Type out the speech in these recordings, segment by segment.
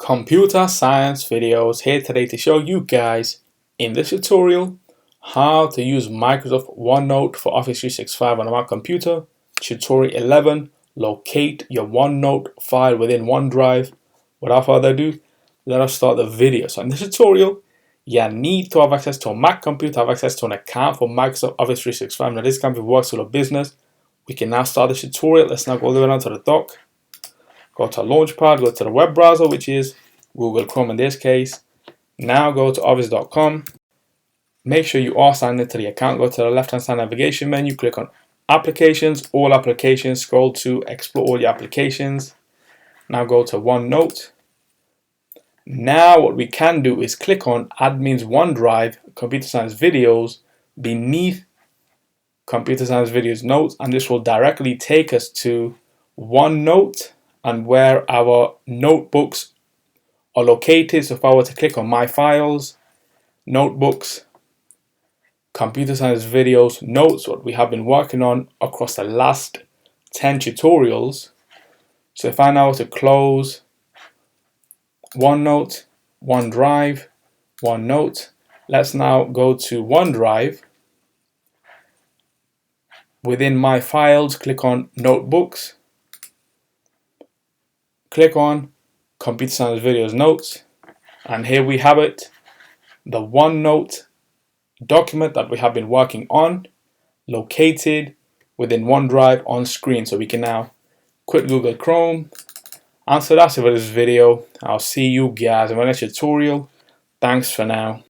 Computer Science Videos here today to show you guys in this tutorial how to use Microsoft OneNote for Office 365 on a Mac computer. Tutorial 11, locate your OneNote file within OneDrive. Without further ado, let us start the video. So in this tutorial, you need to have access to a Mac computer, have access to an account for Microsoft Office 365. Now this company works with a business. We can now start the tutorial. Let's now go all the way down to the dock. Go to Launchpad, go to the web browser, which is Google Chrome in this case. Now go to office.com. Make sure you are signed into the account. Go to the left-hand side navigation menu, click on Applications, All Applications, scroll to Explore All Your Applications. Now go to OneNote. Now what we can do is click on Admin's OneDrive, Computer Science Videos, beneath Computer Science Videos Notes, and this will directly take us to OneNote and where our notebooks are located. So if I were to click on My Files, Notebooks, Computer Science Videos Notes, what we have been working on across the last 10 tutorials. So if I now were to close OneNote, OneDrive, OneNote, let's now go to OneDrive. Within My Files, click on Notebooks. Click on Computer Science Videos Notes, and here we have it, the OneNote document that we have been working on, located within OneDrive on screen. So we can now quit Google Chrome. And so that's it for this video. I'll see you guys in my next tutorial. Thanks for now.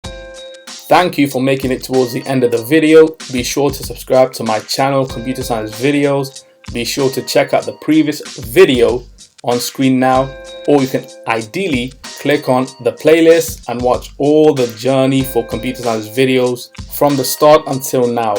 Thank you for making it towards the end of the video. Be sure to subscribe to my channel, Computer Science Videos. Be sure to check out the previous video on screen now, or you can ideally click on the playlist and watch all the journey for computer science videos from the start until now.